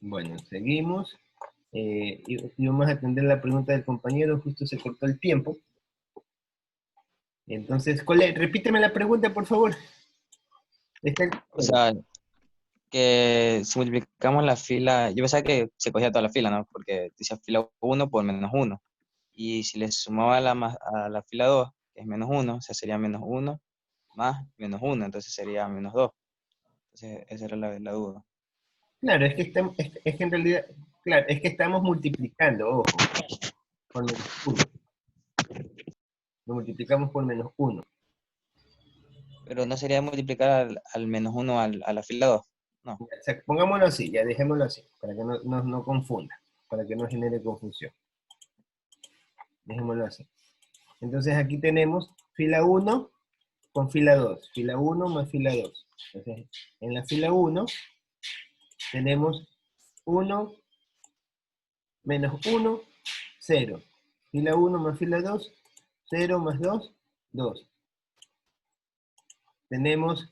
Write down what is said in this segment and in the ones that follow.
Bueno, seguimos. Y vamos a atender la pregunta del compañero, justo se cortó el tiempo. Entonces, repíteme la pregunta, por favor. Está el- O sea, que si multiplicamos la fila, yo pensaba que se cogía toda la fila, ¿no? Porque decía fila uno por menos uno. Y si le sumaba a la fila 2 que es menos uno, o sea, sería menos uno más menos uno, entonces sería menos 2. Entonces, esa era la duda. Claro, es que en realidad, claro, es que estamos multiplicando, ojo, por menos uno. Lo multiplicamos por menos uno. Pero no sería multiplicar al menos uno a la fila 2. No. O sea, pongámoslo así, ya dejémoslo así, para que no confunda, para que no genere confusión. Dejémoslo así. Entonces aquí tenemos fila uno con fila 2. Fila uno más fila 2. Entonces, en la fila uno tenemos uno menos uno, cero. Fila uno más fila 2, cero más 2, 2. Tenemos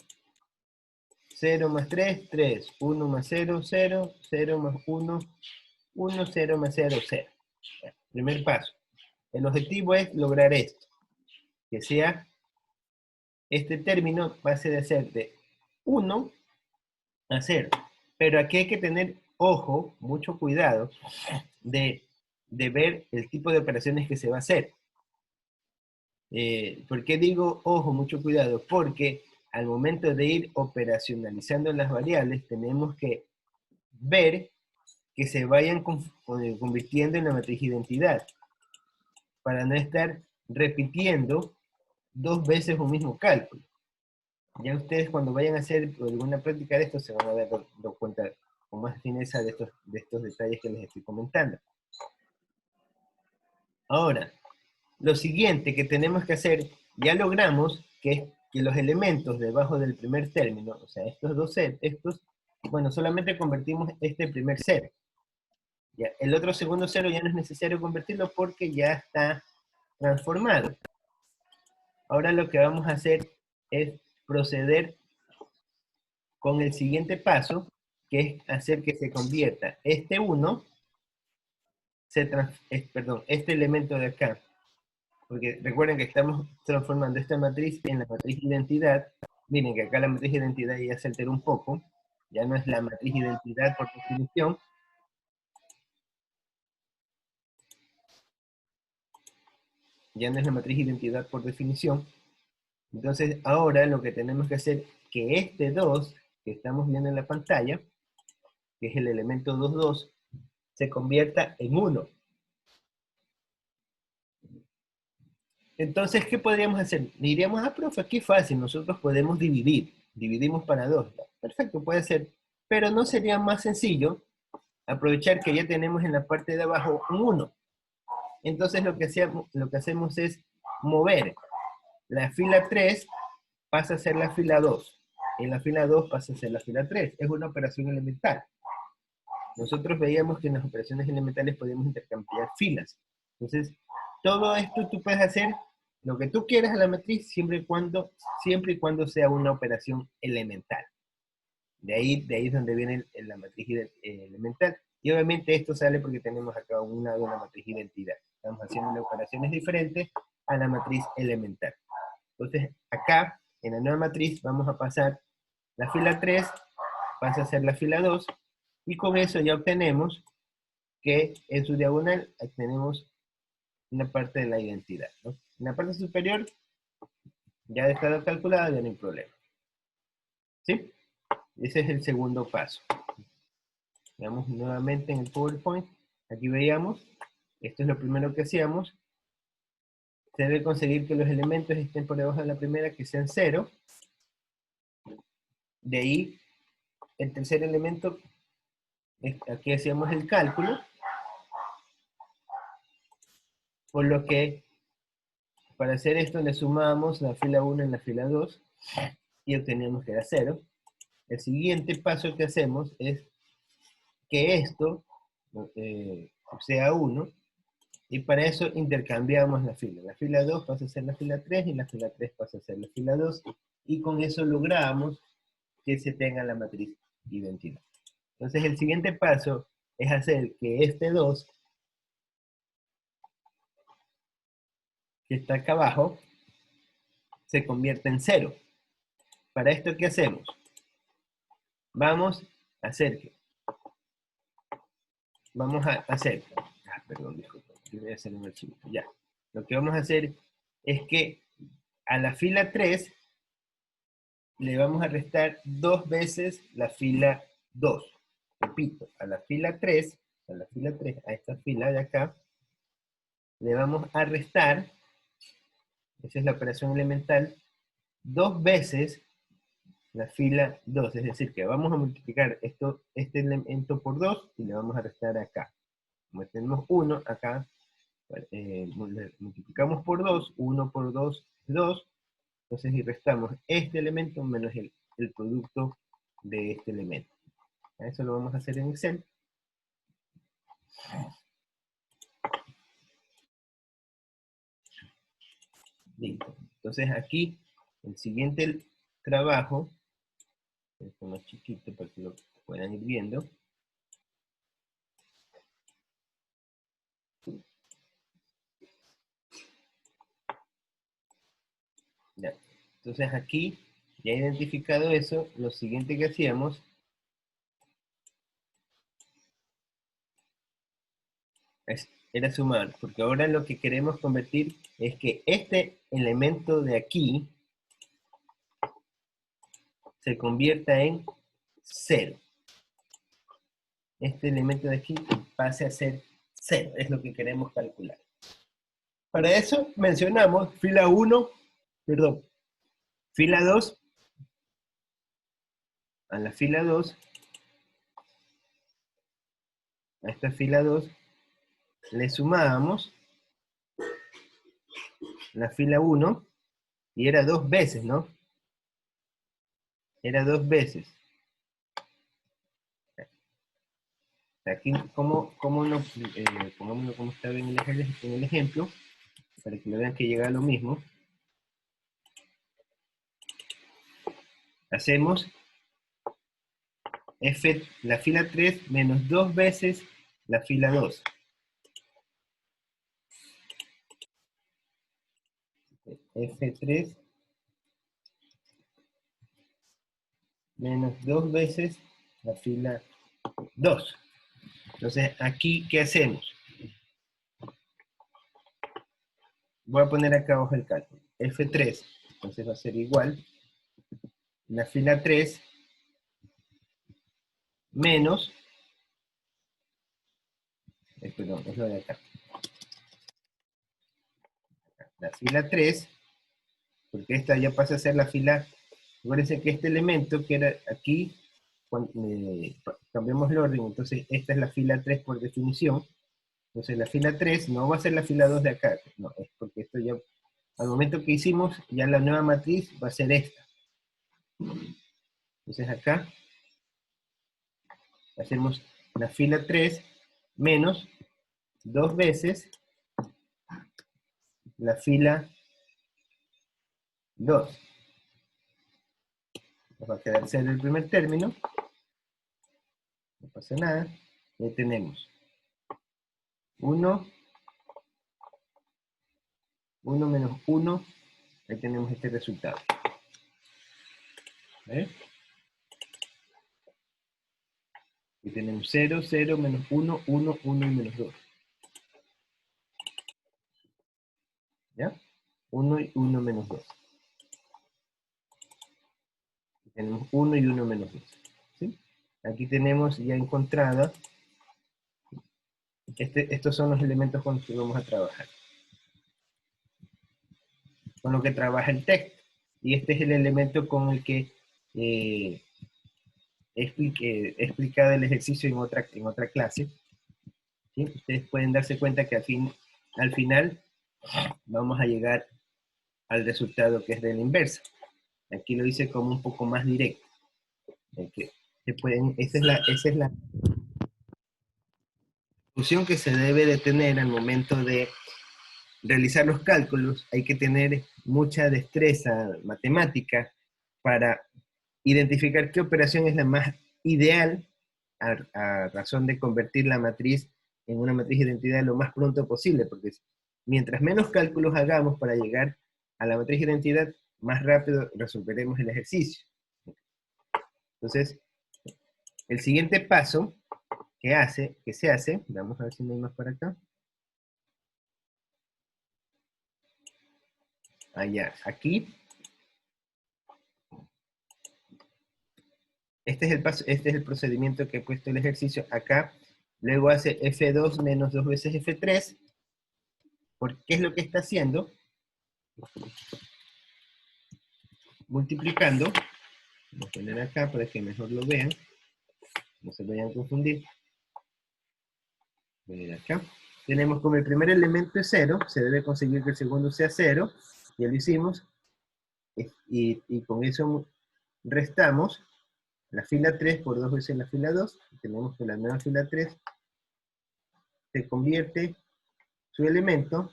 0 más 3, 3. 1 más 0, 0. 0 más 1, 1. 0 más 0, 0. Primer paso. El objetivo es lograr esto, que sea este término pase de ser de 1 a 0. Pero aquí hay que tener ojo, mucho cuidado de, de ver el tipo de operaciones que se va a hacer. ¿Por qué digo ojo, mucho cuidado? Porque al momento de ir operacionalizando las variables, tenemos que ver que se vayan convirtiendo en la matriz identidad, para no estar repitiendo dos veces un mismo cálculo. Ya ustedes cuando vayan a hacer alguna práctica de esto se van a dar cuenta con más fineza de estos detalles que les estoy comentando. Ahora, lo siguiente que tenemos que hacer, ya logramos que los elementos debajo del primer término, o sea, estos dos estos, bueno, solamente convertimos este primer cero. Ya, el otro segundo cero ya no es necesario convertirlo porque ya está transformado. Ahora lo que vamos a hacer es proceder con el siguiente paso, que es hacer que se convierta este 1, perdón, este elemento de acá, porque recuerden que estamos transformando esta matriz en la matriz identidad. Miren que acá la matriz identidad ya se alteró un poco, ya no es la matriz identidad por definición, ya no es la matriz identidad por definición. Entonces ahora lo que tenemos que hacer, que este 2 que estamos viendo en la pantalla, que es el elemento 2, 2, se convierta en 1. Entonces, ¿qué podríamos hacer? Diríamos, profe, qué fácil, nosotros podemos dividir. Dividimos para 2. Perfecto, puede ser. Pero ¿no sería más sencillo aprovechar que ya tenemos en la parte de abajo un 1? Entonces lo que hacemos es mover la fila 3 pasa a ser la fila 2. En la fila 2 pasa a ser la fila 3. Es una operación elemental. Nosotros veíamos que en las operaciones elementales podemos intercambiar filas. Entonces, todo esto tú puedes hacer lo que tú quieras a la matriz siempre y cuando sea una operación elemental. De ahí es donde viene la matriz elemental. Y obviamente esto sale porque tenemos acá una matriz identidad. Estamos haciendo operaciones diferentes a la matriz elemental. Entonces, acá, en la nueva matriz, vamos a pasar la fila 3, pasa a ser la fila 2, y con eso ya obtenemos que en su diagonal tenemos una parte de la identidad, ¿no? En la parte superior, ya ha estado calculada, ya no hay problema. ¿Sí? Ese es el segundo paso. Veamos nuevamente en el PowerPoint. Aquí veíamos, esto es lo primero que hacíamos. Se debe conseguir que los elementos estén por debajo de la primera, que sean 0. De ahí, el tercer elemento, aquí hacíamos el cálculo, por lo que para hacer esto le sumábamos la fila 1 en la fila 2 y obteníamos que era 0. El siguiente paso que hacemos es que esto sea 1, y para eso intercambiamos la fila. La fila 2 pasa a ser la fila 3 y la fila 3 pasa a ser la fila 2, y con eso logramos que se tenga la matriz identidad. Entonces el siguiente paso es hacer que este 2, que está acá abajo, se convierta en 0. Para esto, ¿qué hacemos? Vamos a hacer que... perdón, disculpa, yo voy a hacer un archivo. Ya. Lo que vamos a hacer es que a la fila 3 le vamos a restar 2 veces la fila 2. Repito, a la fila 3, a esta fila de acá, le vamos a restar, esa es la operación elemental, 2 veces la fila 2, es decir, que vamos a multiplicar este elemento por 2 y le vamos a restar acá. Como tenemos 1 acá, multiplicamos por 2, 1 por 2 es 2, entonces y restamos este elemento menos el producto de este elemento. Eso lo vamos a hacer en Excel. Listo. Entonces aquí, el siguiente trabajo, esto más chiquito para que lo puedan ir viendo. Ya. Entonces aquí, ya identificado eso, lo siguiente que hacíamos era sumar, porque ahora lo que queremos convertir es que este elemento de aquí se convierta en 0. Este elemento de aquí pase a ser 0, es lo que queremos calcular. Para eso mencionamos fila 2, a la fila 2, a esta fila 2, le sumábamos la fila 1, y era 2 veces, ¿no? Era 2 veces. Aquí, pongámoslo como está en el ejemplo, para que lo vean que llega a lo mismo. Hacemos la fila 3 menos 2 veces la fila 2. F3 menos 2 veces la fila 2. Entonces, aquí, ¿qué hacemos? Voy a poner acá abajo el cálculo. F3, entonces va a ser igual. La fila 3 menos, perdón, es lo de acá. La fila 3, porque esta ya pasa a ser la fila, acuérdense que este elemento que era aquí, cuando, cambiamos el orden, entonces esta es la fila 3 por definición. Entonces la fila 3 no va a ser la fila 2 de acá, no, es porque esto ya, al momento que hicimos, ya la nueva matriz va a ser esta. Entonces acá, hacemos la fila 3 menos 2 veces la fila 2. Nos va a quedar 0 el primer término, no pasa nada, y ahí tenemos 1 menos 1, ahí tenemos este resultado. ¿Ves? Y tenemos 0, 0, menos 1, 1, 1 y menos 2. ¿Ya? 1 y 1 menos 2. Y tenemos 1 y 1 menos 2. ¿Sí? Aquí tenemos ya encontrada, estos son los elementos con los que vamos a trabajar. Con lo que trabaja el texto. Y este es el elemento con el que he explicado el ejercicio en otra clase. ¿Sí? Ustedes pueden darse cuenta que al final vamos a llegar al resultado que es de la inversa. Aquí lo hice como un poco más directo. Esa es la función que se debe de tener al momento de realizar los cálculos. Hay que tener mucha destreza matemática para identificar qué operación es la más ideal a razón de convertir la matriz en una matriz de identidad lo más pronto posible, porque mientras menos cálculos hagamos para llegar a la matriz de identidad, más rápido resolveremos el ejercicio. Entonces, el siguiente paso que se hace, vamos a ver si no hay más para acá. Allá, aquí. Este es el paso, este es el procedimiento que he puesto el ejercicio acá. Luego hace F2 menos 2 veces F3. ¿Por qué es lo que está haciendo? Multiplicando. Voy a poner acá para que mejor lo vean. No se vayan a confundir. Voy a ir acá. Tenemos como el primer elemento es 0. Se debe conseguir que el segundo sea 0. Ya lo hicimos. Y con eso restamos la fila 3 por 2 veces la fila 2. Tenemos que la nueva fila 3 se convierte su elemento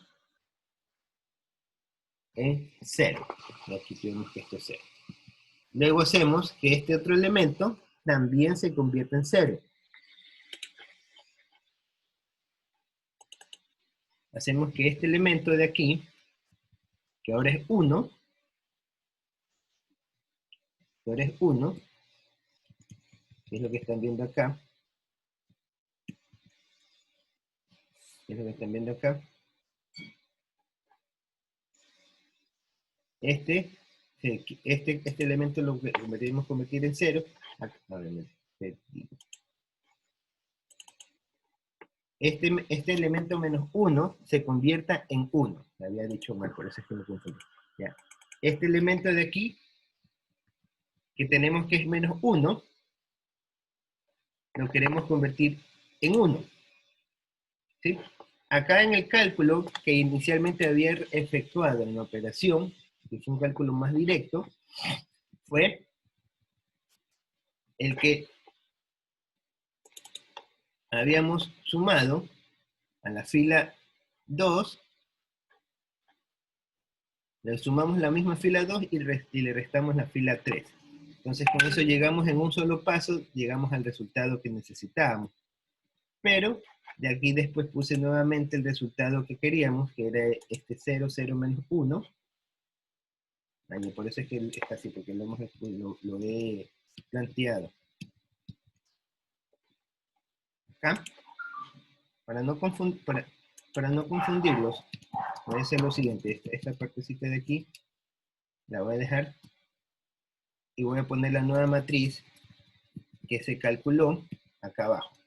en 0. Aquí tenemos que esto es 0. Luego hacemos que este otro elemento también se convierta en 0. Hacemos que este elemento de aquí, que ahora es 1, que es lo que están viendo acá, este elemento lo debemos convertir en 0. Este elemento menos 1 se convierta en 1. Me había dicho mal, por eso es que me confundí. Ya. Este elemento de aquí, que tenemos que es menos 1, lo queremos convertir en 1. ¿Sí? Acá en el cálculo que inicialmente había efectuado en la operación, que es un cálculo más directo, fue el que habíamos sumado a la fila 2, le sumamos la misma fila 2 y le restamos la fila 3. Entonces con eso llegamos en un solo paso, llegamos al resultado que necesitábamos. Pero de aquí después puse nuevamente el resultado que queríamos, que era este 0, 0 menos 1. Ahí, por eso es que está así, porque lo he planteado. Acá, para no confundirlos, voy a hacer lo siguiente. Esta partecita de aquí la voy a dejar y voy a poner la nueva matriz que se calculó acá abajo.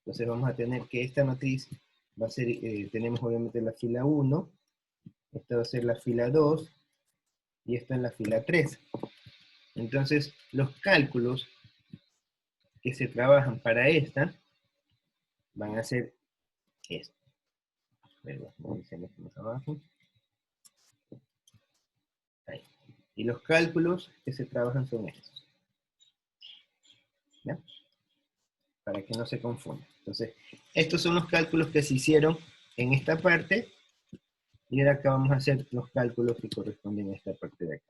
Entonces vamos a tener que esta matriz va a ser, tenemos obviamente la fila 1, esta va a ser la fila 2, y esta es la fila 3. Entonces, los cálculos que se trabajan para esta van a ser esto. Más abajo. Ahí. Y los cálculos que se trabajan son estos. ¿Ya? Para que no se confunda. Entonces, estos son los cálculos que se hicieron en esta parte. Y ahora acá vamos a hacer los cálculos que corresponden a esta parte de acá.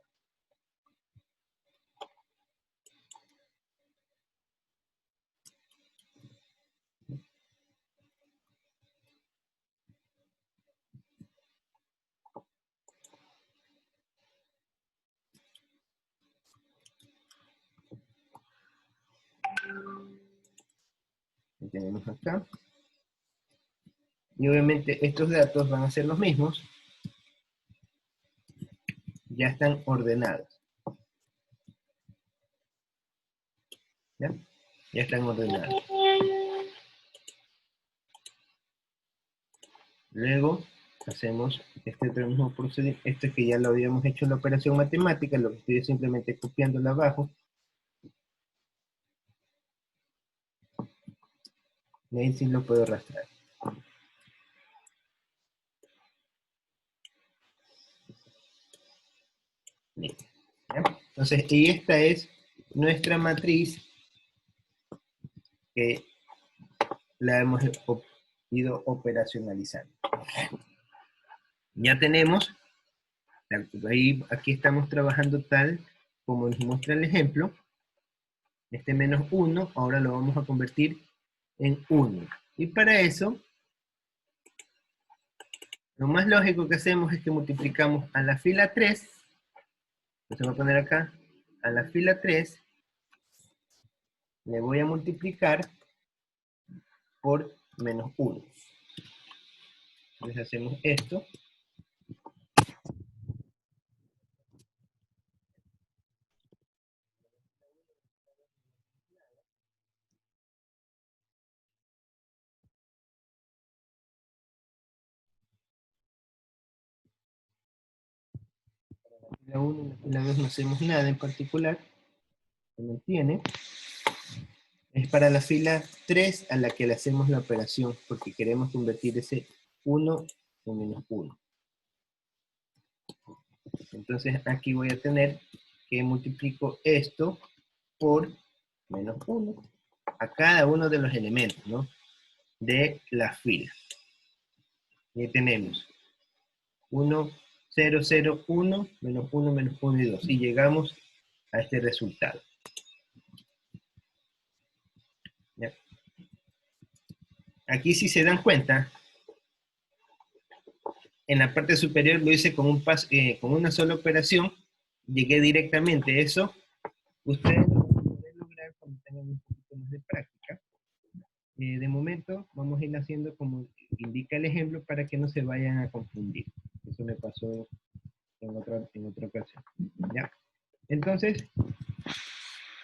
Lo tenemos acá. Y obviamente estos datos van a ser los mismos. Ya están ordenados. ¿Ya? Ya están ordenados. Luego hacemos este otro mismo procedimiento. Esto que ya lo habíamos hecho en la operación matemática, lo que estoy es simplemente copiándolo abajo. Y ahí sí lo puedo arrastrar. Listo. ¿Ya? Entonces, y esta es nuestra matriz que la hemos ido operacionalizando. Ya tenemos, ahí, aquí estamos trabajando tal como nos muestra el ejemplo. Este menos 1, ahora lo vamos a convertir en 1. Y para eso, lo más lógico que hacemos es que multiplicamos a la fila 3, entonces voy a poner acá, a la fila 3, le voy a multiplicar por menos 1. Entonces hacemos esto. La 1 y la fila 2 no hacemos nada en particular, se mantiene. Es para la fila 3 a la que le hacemos la operación, porque queremos convertir ese 1 en menos 1. Entonces aquí voy a tener que multiplico esto por menos 1 a cada uno de los elementos, ¿no?, de la fila. Y tenemos 1, 0, 0, 1, menos 1, menos 1 y 2. Y llegamos a este resultado. ¿Ya? Aquí, si se dan cuenta, en la parte superior lo hice con, con una sola operación. Llegué directamente. Eso ustedes lo van a poder lograr cuando tengan un poquito más de práctica. De momento vamos a ir haciendo como indica el ejemplo para que no se vayan a confundir. Eso me pasó en otra ocasión. ¿Ya? Entonces,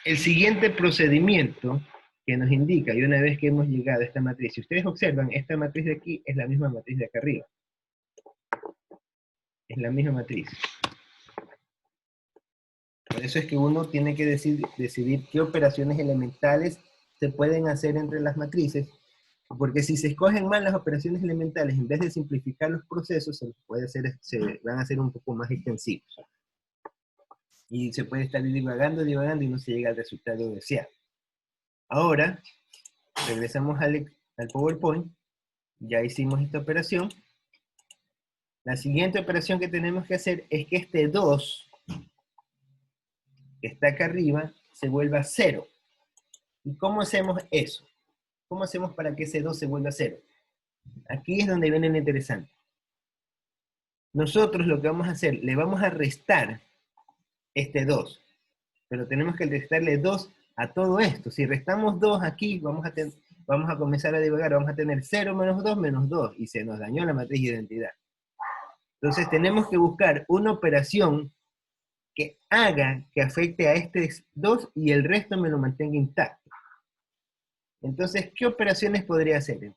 el siguiente procedimiento que nos indica, y una vez que hemos llegado a esta matriz, si ustedes observan, esta matriz de aquí es la misma matriz de acá arriba. Es la misma matriz. Por eso es que uno tiene que decidir qué operaciones elementales se pueden hacer entre las matrices, porque si se escogen mal las operaciones elementales, en vez de simplificar los procesos, se van a hacer un poco más extensivos. Y se puede estar divagando y no se llega al resultado deseado. Ahora, regresamos al PowerPoint. Ya hicimos esta operación. La siguiente operación que tenemos que hacer es que este 2, que está acá arriba, se vuelva 0. ¿Y cómo hacemos eso? ¿Cómo hacemos para que ese 2 se vuelva 0? Aquí es donde viene lo interesante. Nosotros lo que vamos a hacer, le vamos a restar este 2. Pero tenemos que restarle 2 a todo esto. Si restamos 2 aquí, vamos a comenzar a divagar. Vamos a tener 0 menos 2 menos 2. Y se nos dañó la matriz de identidad. Entonces tenemos que buscar una operación que haga que afecte a este 2 y el resto me lo mantenga intacto. Entonces, ¿qué operaciones podría hacer?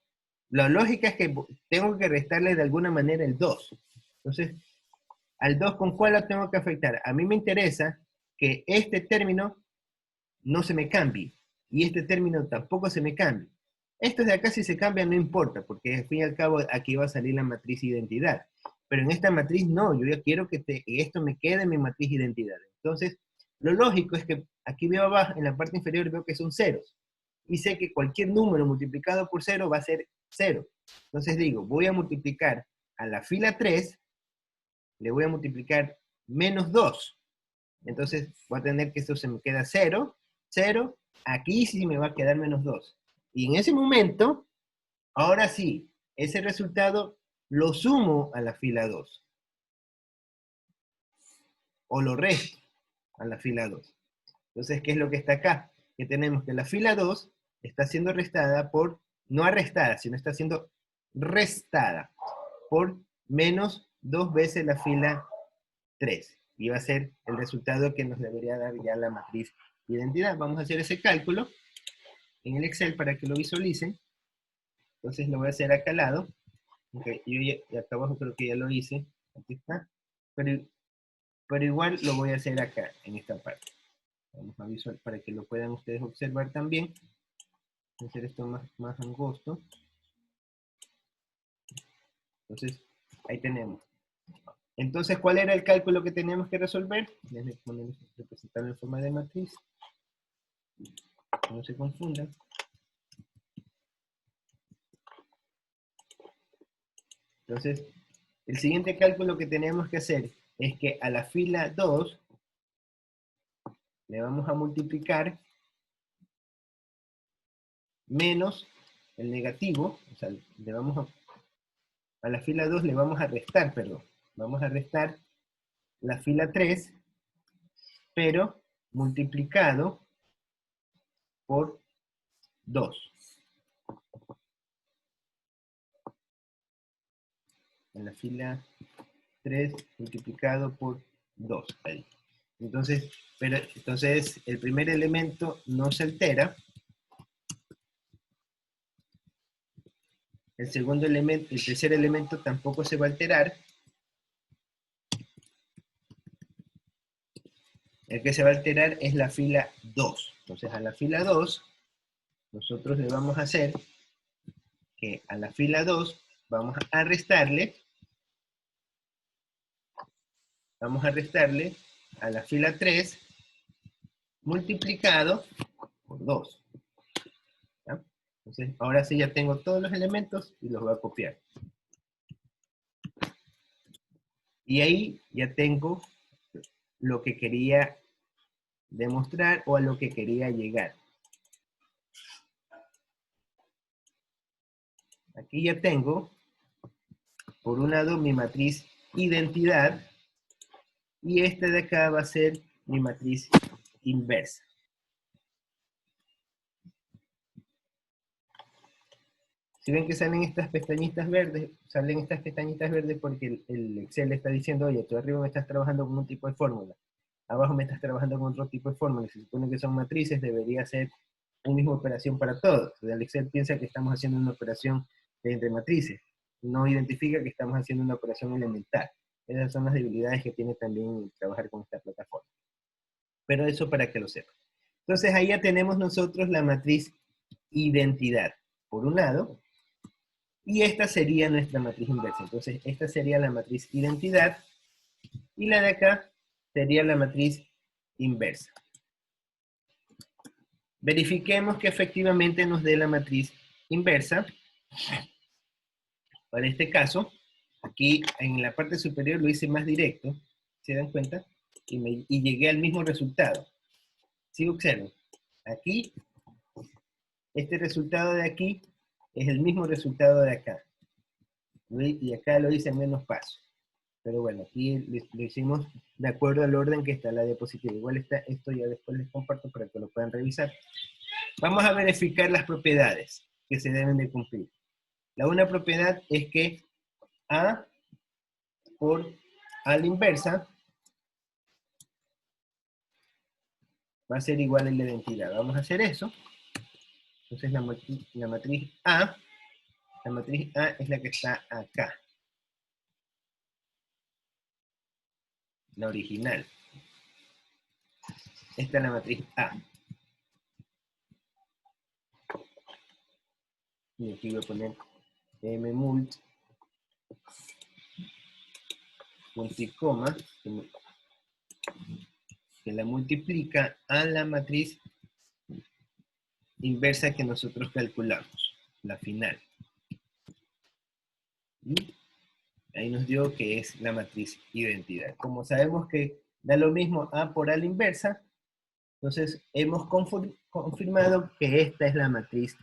La lógica es que tengo que restarle de alguna manera el 2. Entonces, al 2, ¿con cuál lo tengo que afectar? A mí me interesa que este término no se me cambie y este término tampoco se me cambie. Estos de acá si se cambian no importa, porque al fin y al cabo aquí va a salir la matriz identidad. Pero en esta matriz no, yo ya quiero que esto me quede en mi matriz identidad. Entonces, lo lógico es que aquí veo abajo, en la parte inferior veo que son ceros. Y sé que cualquier número multiplicado por 0 va a ser 0. Entonces digo, voy a multiplicar a la fila 3, le voy a multiplicar menos 2. Entonces voy a tener que esto se me queda 0, 0, aquí sí me va a quedar menos 2. Y en ese momento, ahora sí, ese resultado lo sumo a la fila 2. O lo resto a la fila 2. Entonces, ¿qué es lo que está acá? Que tenemos que la fila 2 está siendo restada por, no arrestada, sino está siendo restada por menos 2 veces la fila 3. Y va a ser el resultado que nos debería dar ya la matriz de identidad. Vamos a hacer ese cálculo en el Excel para que lo visualicen. Entonces lo voy a hacer acá al lado. Okay, yo acá abajo creo que ya lo hice. Aquí está. Pero igual lo voy a hacer acá, en esta parte. Vamos a visualizar para que lo puedan ustedes observar también. Voy a hacer esto más angosto. Entonces, ahí tenemos. Entonces, ¿cuál era el cálculo que teníamos que resolver? Déjenme representarlo en forma de matriz. No se confundan. Entonces, el siguiente cálculo que tenemos que hacer es que a la fila 2 le vamos a multiplicar menos el negativo, o sea, a la fila 2 le vamos a restar, perdón. Vamos a restar la fila 3, pero multiplicado por 2. En la fila 3 multiplicado por 2. Ahí. Entonces, el primer elemento no se altera. El segundo elemento, el tercer elemento tampoco se va a alterar. El que se va a alterar es la fila 2. Entonces, a la fila 2, nosotros le vamos a hacer que a la fila 2 vamos a restarle a la fila 3 multiplicado por 2. ¿Ya? Entonces, ahora sí ya tengo todos los elementos y los voy a copiar. Y ahí ya tengo lo que quería demostrar o a lo que quería llegar. Aquí ya tengo, por un lado, mi matriz identidad, y esta de acá va a ser mi matriz inversa. Si ven que salen estas pestañitas verdes porque el Excel está diciendo, oye, tú arriba me estás trabajando con un tipo de fórmula, abajo me estás trabajando con otro tipo de fórmula, se supone que son matrices, debería ser una misma operación para todos. El Excel piensa que estamos haciendo una operación de entre matrices, no identifica que estamos haciendo una operación elemental. Esas son las debilidades que tiene también trabajar con esta plataforma. Pero eso para que lo sepan. Entonces ahí ya tenemos nosotros la matriz identidad, por un lado, y esta sería nuestra matriz inversa. Entonces esta sería la matriz identidad, y la de acá sería la matriz inversa. Verifiquemos que efectivamente nos dé la matriz inversa. Para este caso, aquí en la parte superior lo hice más directo, ¿se dan cuenta? Y llegué al mismo resultado. ¿Sí observan? Aquí, este resultado de aquí es el mismo resultado de acá. Y acá lo hice en menos pasos. Pero bueno, aquí lo hicimos de acuerdo al orden que está en la diapositiva. Igual está, esto ya después les comparto para que lo puedan revisar. Vamos a verificar las propiedades que se deben de cumplir. La una propiedad es que A por A la inversa va a ser igual a la identidad. Vamos a hacer eso. Entonces la matriz A es la que está acá. La original. Esta es la matriz A. Y aquí voy a poner mmult punto y coma, que la multiplica a la matriz inversa que nosotros calculamos, la final. ¿Y? Ahí nos dio que es la matriz identidad. Como sabemos que da lo mismo A por A la inversa, entonces hemos confirmado que esta es la matriz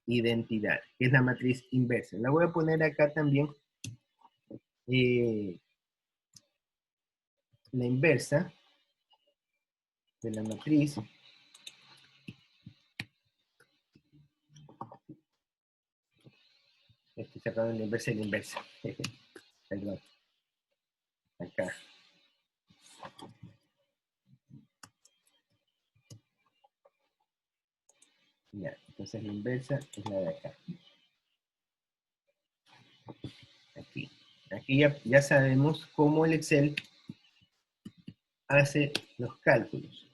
identidad, que es la matriz inversa. La voy a poner acá también, la inversa de la matriz estoy sacando la inversa y la inversa. Perdón. Acá. Ya, entonces la inversa es la de acá. Aquí. Aquí ya sabemos cómo el Excel hace los cálculos.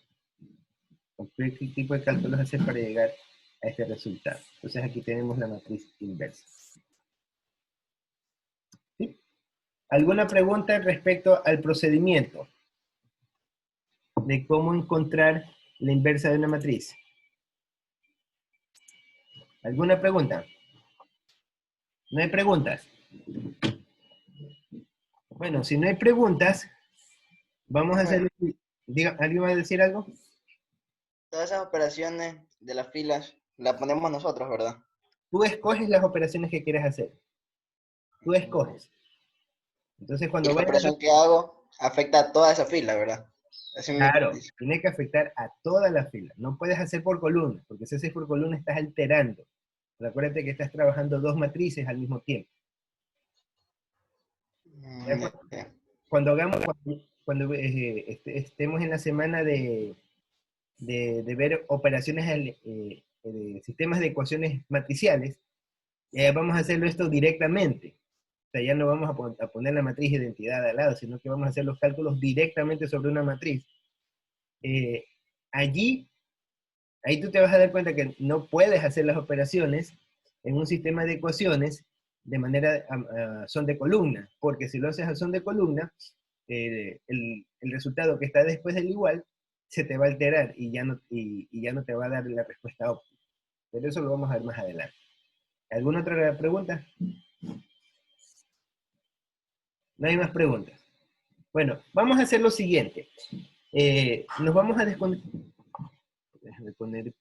¿Qué tipo de cálculos hace para llegar a este resultado? Entonces aquí tenemos la matriz inversa. ¿Sí? ¿Alguna pregunta respecto al procedimiento de cómo encontrar la inversa de una matriz? ¿Alguna pregunta? ¿No hay preguntas? Bueno, si no hay preguntas, vamos a hacer... ¿Alguien va a decir algo? Todas esas operaciones de las filas La ponemos nosotros, ¿verdad? Tú escoges las operaciones que quieres hacer. Tú escoges. Entonces, Y cuando la vayas a... operación que hago afecta a toda esa fila, ¿verdad? Así me Claro, dice. tiene que afectar a toda la fila. No puedes hacer por columna, porque si haces por columna estás alterando. Recuérdate que estás trabajando dos matrices al mismo tiempo. Ya Ya. cuando hagamos, cuando estemos en la semana de ver operaciones, de sistemas de ecuaciones matriciales, vamos a hacerlo esto directamente. O sea, ya no vamos a poner la matriz de identidad al lado, sino que vamos a hacer los cálculos directamente sobre una matriz. Eh, allí, ahí tú te vas a dar cuenta que no puedes hacer las operaciones en un sistema de ecuaciones de manera son de columna, porque si lo haces a son de columna, el resultado que está después del igual se te va a alterar y ya no te va a dar la respuesta óptima. Pero eso lo vamos a ver más adelante. ¿Alguna otra pregunta? No hay más preguntas. Bueno, vamos a hacer lo siguiente. Nos vamos a desconectar. Déjame poner...